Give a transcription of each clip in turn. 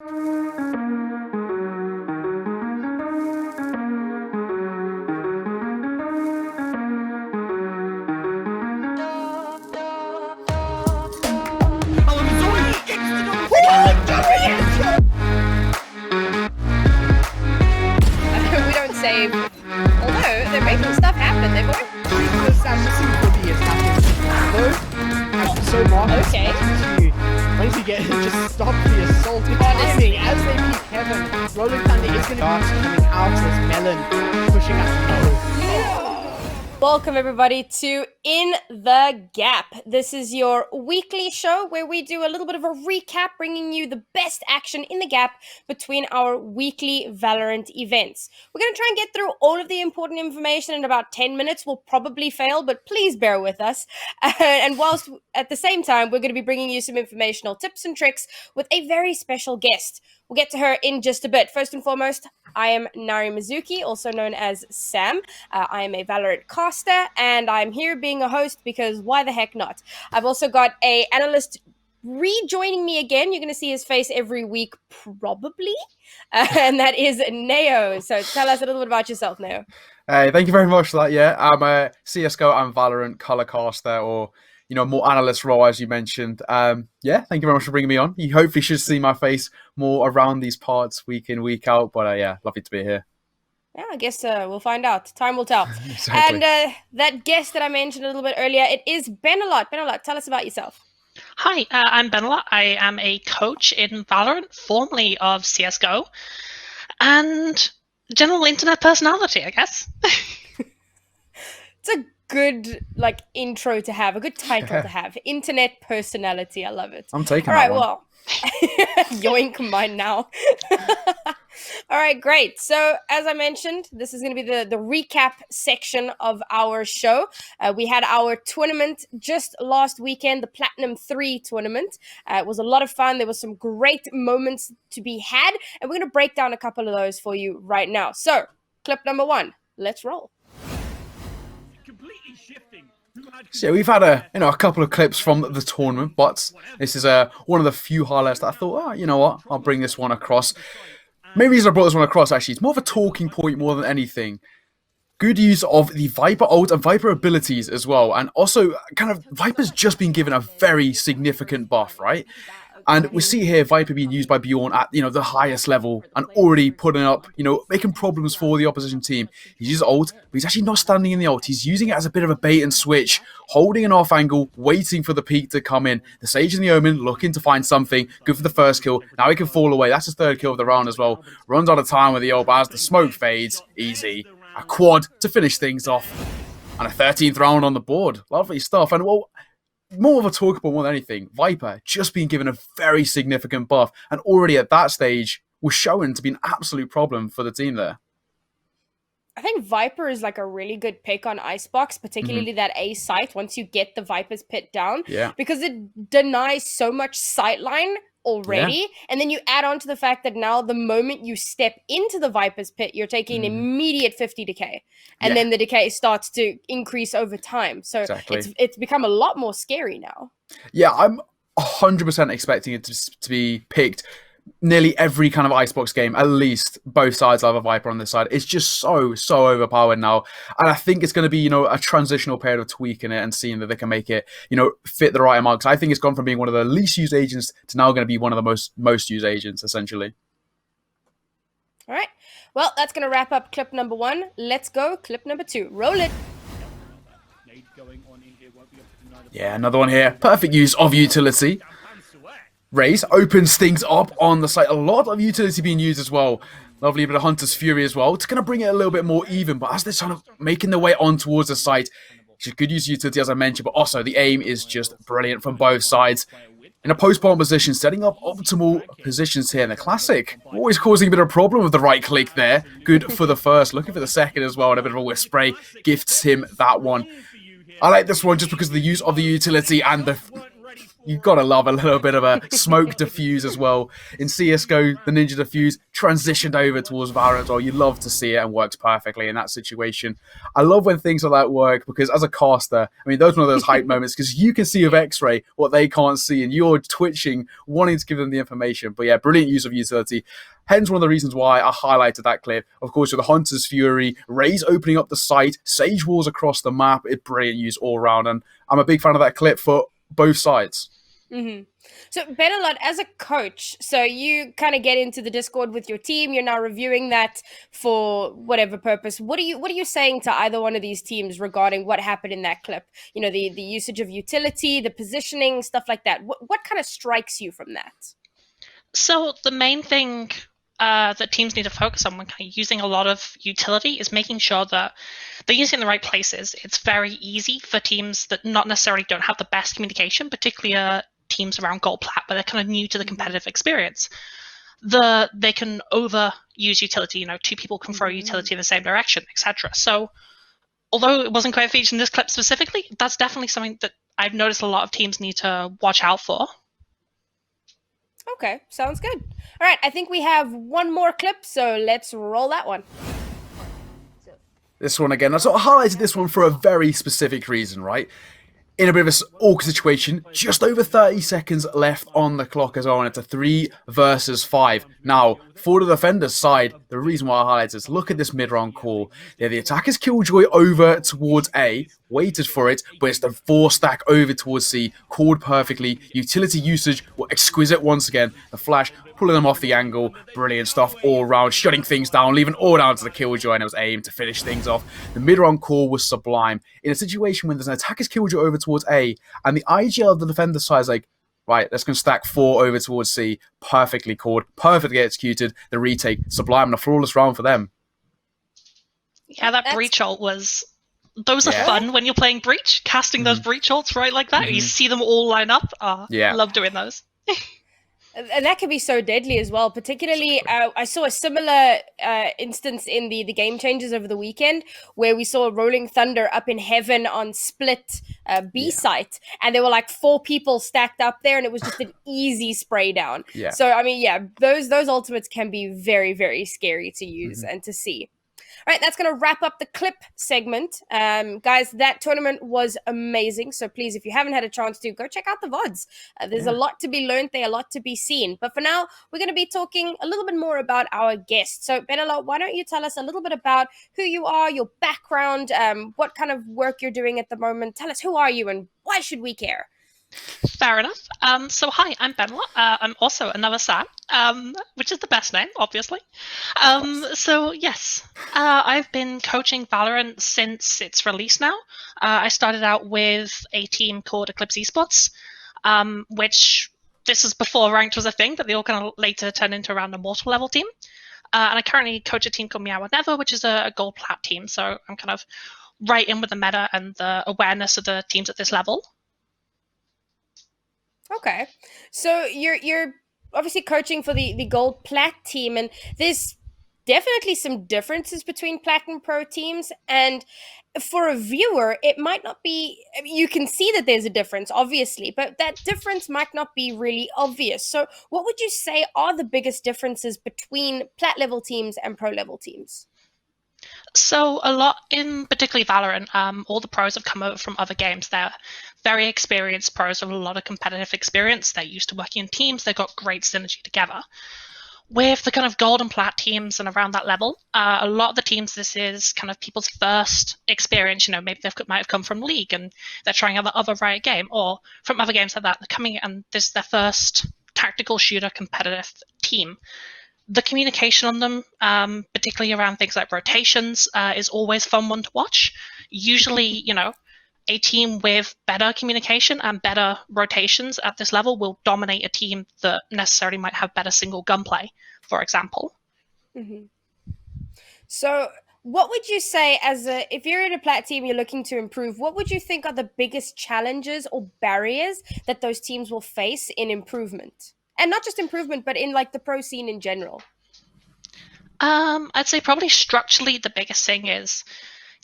We don't save. Although they're making stuff happen. They've already. So Mark, Okay. once you get just stop the assault. Honestly, as they beat Kevin, Rolling Thunder is going to start coming out as Melon pushing up. Welcome everybody to In the Gap. This is your weekly show where we do a little bit of a recap, bringing you the best action in the gap between our weekly Valorant events. We're going to try and get through all of the important information in about 10 minutes. We'll probably fail, but please bear with us. And whilst at the same time, we're going to be bringing you some informational tips and tricks with a very special guest. We'll get to her in just a bit. First and foremost, I am NaoriMizuki, also known as Sam. I am a Valorant caster, and I'm here being a host because why the heck not? I've also got a analyst rejoining me again. You're going to see his face every week, probably, and that is Neo. So tell us a little bit about yourself, Neo. Hey, thank you very much for that. Yeah, I'm a CSGO and Valorant color caster, or more analyst role, as you mentioned. Yeah, thank you very much for bringing me on. You hopefully should see my face more around these parts week in, week out. But yeah, lovely to be here. Yeah, I guess we'll find out. Time will tell. Exactly. And that guest that I mentioned a little bit earlier, it is Benolot. Benolot, tell us about yourself. Hi, I'm Benolot. I am a coach in Valorant, formerly of CSGO, and general internet personality, I guess. It's a good intro to have, a good title to have. Internet personality. I love it. I'm taking All that right, one. well, yoink mine now. All right, great. So as I mentioned, this is going to be the recap section of our show. We had our tournament just last weekend, the Platinum 3 tournament. It was a lot of fun. There was some great moments to be had, and we're going to break down a couple of those for you right now. So, clip number 1. Let's roll. So yeah, we've had a couple of clips from the tournament, but this is one of the few highlights that I thought, you know what, I'll bring this one across. Main reason I brought this one across, actually, it's more of a talking point more than anything. Good use of the Viper ult and Viper abilities as well, and also kind of Viper's just been given a very significant buff, right? And we see here Viper being used by Bjorn at, the highest level and already putting up, making problems for the opposition team. He's used ult, but he's actually not standing in the ult. He's using it as a bit of a bait and switch, holding an off angle, waiting for the peak to come in. The Sage and the Omen looking to find something. Good for the first kill. Now he can fall away. That's his third kill of the round as well. Runs out of time with the ult, but as the smoke fades, easy. A quad to finish things off. And a 13th round on the board. Lovely stuff. And well, more of a talk about more than anything, Viper just being given a very significant buff, and already at that stage was shown to be an absolute problem for the team there. I think Viper is a really good pick on Icebox, particularly that A site once you get the Viper's pit down. Yeah. Because it denies so much sightline already. Yeah. And then you add on to the fact that now the moment you step into the Viper's pit, you're taking immediate 50 decay. And then the decay starts to increase over time. So it's become a lot more scary now. Yeah, I'm 100% expecting it to be picked nearly every kind of Icebox game. At least both sides have a Viper on this side. It's just so overpowered now, and I think it's going to be a transitional period of tweaking it and seeing that they can make it fit the right amount. I think it's gone from being one of the least used agents to now going to be one of the most used agents, essentially. All right, well, that's going to wrap up clip number 1. Let's go clip number 2. Roll it. Yeah, another one here. Perfect use of utility. Raze opens things up on the site. A lot of utility being used as well. Lovely bit of Hunter's Fury as well. It's going to bring it a little bit more even, but as they're kind of making their way on towards the site, it's good use of utility, as I mentioned, but also the aim is just brilliant from both sides. In a post-bomb position, setting up optimal positions here in the Classic. Always causing a bit of a problem with the right click there. Good for the first, looking for the second as well, and a bit of a whiff spray gifts him that one. I like this one just because of the use of the utility and the You've got to love a little bit of a smoke diffuse as well. In CSGO, the Ninja Diffuse transitioned over towards Valorant as well. You love to see it and works perfectly in that situation. I love when things like that work because as a caster, I mean, those are one of those hype moments because you can see with X-Ray what they can't see and you're twitching, wanting to give them the information. But yeah, brilliant use of utility. Hence one of the reasons why I highlighted that clip. Of course, with the Hunter's Fury, Raze opening up the site, Sage Walls across the map, it's brilliant use all around. And I'm a big fan of that clip for both sides. Mm-hmm. So Benolot, as a coach, so you kind of get into the Discord with your team. You're now reviewing that for whatever purpose. What are you saying to either one of these teams regarding what happened in that clip? You know, the usage of utility, the positioning, stuff like that. What kind of strikes you from that? So the main thing that teams need to focus on when kind of using a lot of utility is making sure that they're using the right places. It's very easy for teams that not necessarily don't have the best communication, particularly teams around gold plat, where they're kind of new to the competitive experience. They can overuse utility. You know, two people can throw utility in the same direction, etc. So although it wasn't quite featured in this clip specifically, that's definitely something that I've noticed a lot of teams need to watch out for. Okay, sounds good. All right, I think we have one more clip, so let's roll that one. This one again, I sort of highlighted this one for a very specific reason, right? In a bit of an awkward situation, just over 30 seconds left on the clock as well, and it's a 3 versus 5. Now, for the defender's side, the reason why I highlighted this, look at this mid-round call. Yeah, the attacker's Killjoy over towards A, waited for it, but it's the 4 stack over towards C, called perfectly. Utility usage were exquisite once again. The flash, pulling them off the angle, brilliant stuff all around, shutting things down, leaving all down to the Killjoy, and it was aimed to finish things off. The mid-round call was sublime. In a situation when there's an attacker's Killjoy over towards A, and the IGL of the defender's side is like, right, let's go stack 4 over towards C, perfectly called, perfectly executed, the retake, sublime, and a flawless round for them. Yeah, that breach ult was... Those are fun when you're playing Breach, casting those breach ults right like that. You see them all line up. I love doing those. And that can be so deadly as well. Particularly, I saw a similar instance in the Game Changers over the weekend where we saw Rolling Thunder up in heaven on split B site, and there were like 4 people stacked up there, and it was just an easy spray down. Yeah. So I mean, those ultimates can be very, very scary to use and to see. All right, that's going to wrap up the clip segment. Guys, that tournament was amazing. So please, if you haven't had a chance to, go check out the VODs. There's a lot to be learned there, a lot to be seen. But for now, we're going to be talking a little bit more about our guests. So Benolot, why don't you tell us a little bit about who you are, your background, what kind of work you're doing at the moment. Tell us, who are you and why should we care? Fair enough. So hi, I'm Benolot. I'm also another Sam, which is the best name, obviously. So yes, I've been coaching Valorant since its release now. I started out with a team called Eclipse Esports, which this is before Ranked was a thing, but they all kind of later turned into around a Mortal level team. And I currently coach a team called Meow or Never, which is a gold plat team. So I'm kind of right in with the meta and the awareness of the teams at this level. Okay, so you're obviously coaching for the gold plat team, and there's definitely some differences between plat and pro teams. And for a viewer, it might not be. I mean, you can see that there's a difference, obviously, but that difference might not be really obvious. So, what would you say are the biggest differences between plat level teams and pro level teams? So a lot in particularly Valorant, all the pros have come over from other games. They're very experienced pros with a lot of competitive experience. They're used to working in teams. They've got great synergy together. With the kind of gold and plat teams and around that level, a lot of the teams, this is kind of people's first experience. You know, maybe they might have come from League and they're trying out the other Riot game, or from other games like that. They're coming and this is their first tactical shooter competitive team. The communication on them, particularly around things like rotations, is always fun one to watch. Usually, you know, a team with better communication and better rotations at this level will dominate a team that necessarily might have better single gunplay, for example. Mm-hmm. So what would you say if you're in a plat team, you're looking to improve, what would you think are the biggest challenges or barriers that those teams will face in improvement? And not just improvement, but in like the pro scene in general. I'd say probably structurally the biggest thing is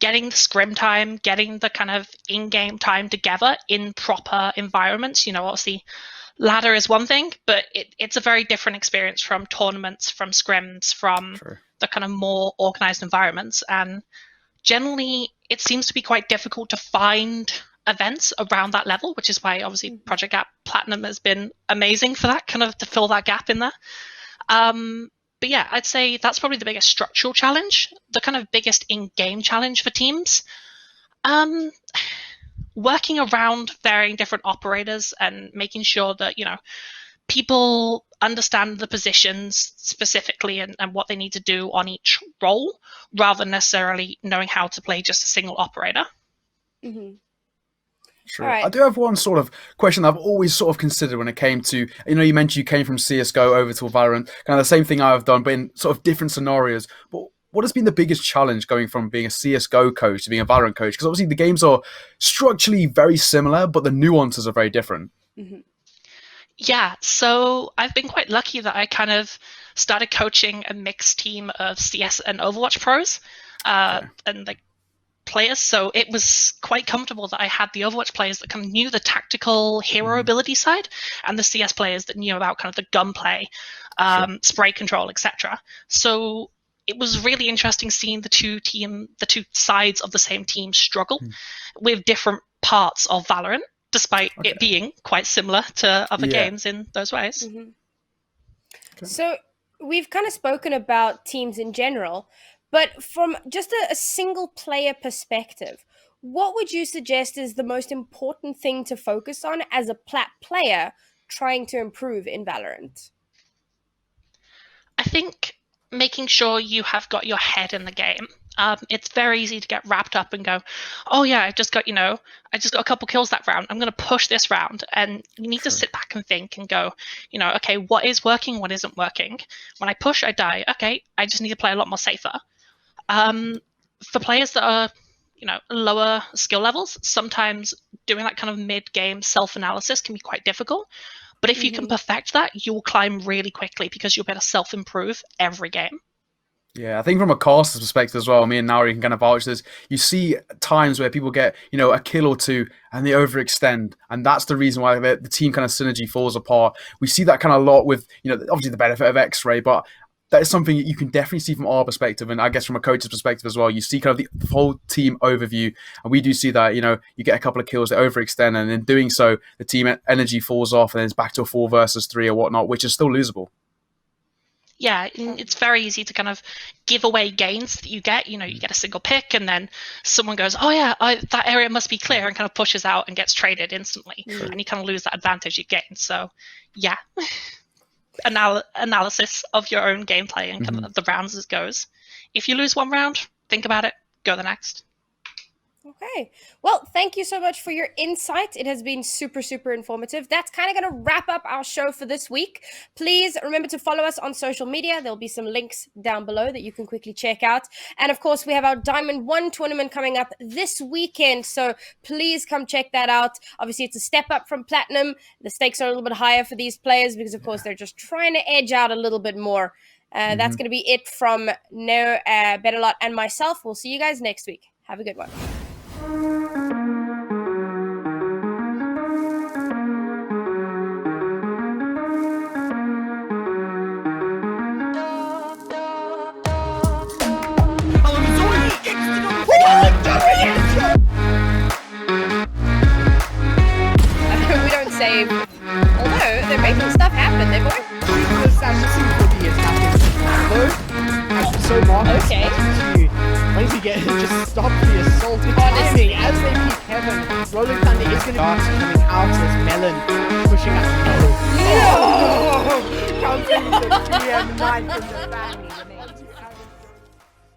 getting the scrim time, getting the kind of in-game time together in proper environments. Obviously ladder is one thing, but it's a very different experience from tournaments, from scrims, from the kind of more organized environments. And generally, it seems to be quite difficult to find events around that level, which is why obviously Project Gap Platinum has been amazing for that, kind of to fill that gap in there. But yeah, I'd say that's probably the biggest structural challenge. The kind of biggest in-game challenge for teams. Working around varying different operators and making sure that, people understand the positions specifically and what they need to do on each role, rather than necessarily knowing how to play just a single operator. Mm-hmm. Sure. Right. I do have one sort of question that I've always sort of considered when it came to, you mentioned you came from CSGO over to Valorant, kind of the same thing I've done, but in sort of different scenarios. But what has been the biggest challenge going from being a CSGO coach to being a Valorant coach? Because obviously the games are structurally very similar, but the nuances are very different. Mm-hmm. Yeah, so I've been quite lucky that I kind of started coaching a mixed team of CS and Overwatch pros and like players. So it was quite comfortable that I had the Overwatch players that kind of knew the tactical hero ability side, and the CS players that knew about kind of the gunplay, spray control, etc. So it was really interesting seeing the two sides of the same team struggle with different parts of Valorant, despite it being quite similar to other games in those ways. Mm-hmm. Okay. So we've kind of spoken about teams in general, but from just a single player perspective, what would you suggest is the most important thing to focus on as a plat player trying to improve in Valorant? I think making sure you have got your head in the game. It's very easy to get wrapped up and go, oh yeah, I just got a couple kills that round. I'm going to push this round. And you need to sit back and think and go, okay, what is working? What isn't working? When I push, I die. Okay, I just need to play a lot more safer. For players that are, lower skill levels, sometimes doing that kind of mid-game self-analysis can be quite difficult. But if you can perfect that, you will climb really quickly because you'll be able to self-improve every game. Yeah, I think from a caster's perspective as well, me and Naori can kind of vouch this. You see times where people get, a kill or two and they overextend. And that's the reason why the team kind of synergy falls apart. We see that kind of a lot with, obviously the benefit of X-Ray, but that is something you can definitely see from our perspective. And I guess from a coach's perspective as well, you see kind of the whole team overview. And we do see that, you get a couple of kills, they overextend. And in doing so, the team energy falls off and then it's back to a 4 versus 3 or whatnot, which is still losable. Yeah, it's very easy to kind of give away gains that you get. You get a single pick and then someone goes, oh yeah, that area must be clear, and kind of pushes out and gets traded instantly. And you kind of lose that advantage you gain. So yeah, analysis of your own gameplay and kind of the rounds as it goes. If you lose one round, think about it, go the next. Okay. Well, thank you so much for your insight. It has been super, super informative. That's kind of going to wrap up our show for this week. Please remember to follow us on social media. There'll be some links down below that you can quickly check out. And of course, we have our Diamond 1 tournament coming up this weekend. So please come check that out. Obviously, it's a step up from Platinum. The stakes are a little bit higher for these players because, of course, they're just trying to edge out a little bit more. That's going to be it from Benolot and myself. We'll see you guys next week. Have a good one. We don't save. Although they're making stuff happen. They've already. So Marcus, Okay. once you get just stop the assault. Honestly, as they peek heaven, Rolling Thunder is going to be coming out as Melon, pushing up. No! Counting the 3 and 9 from the family.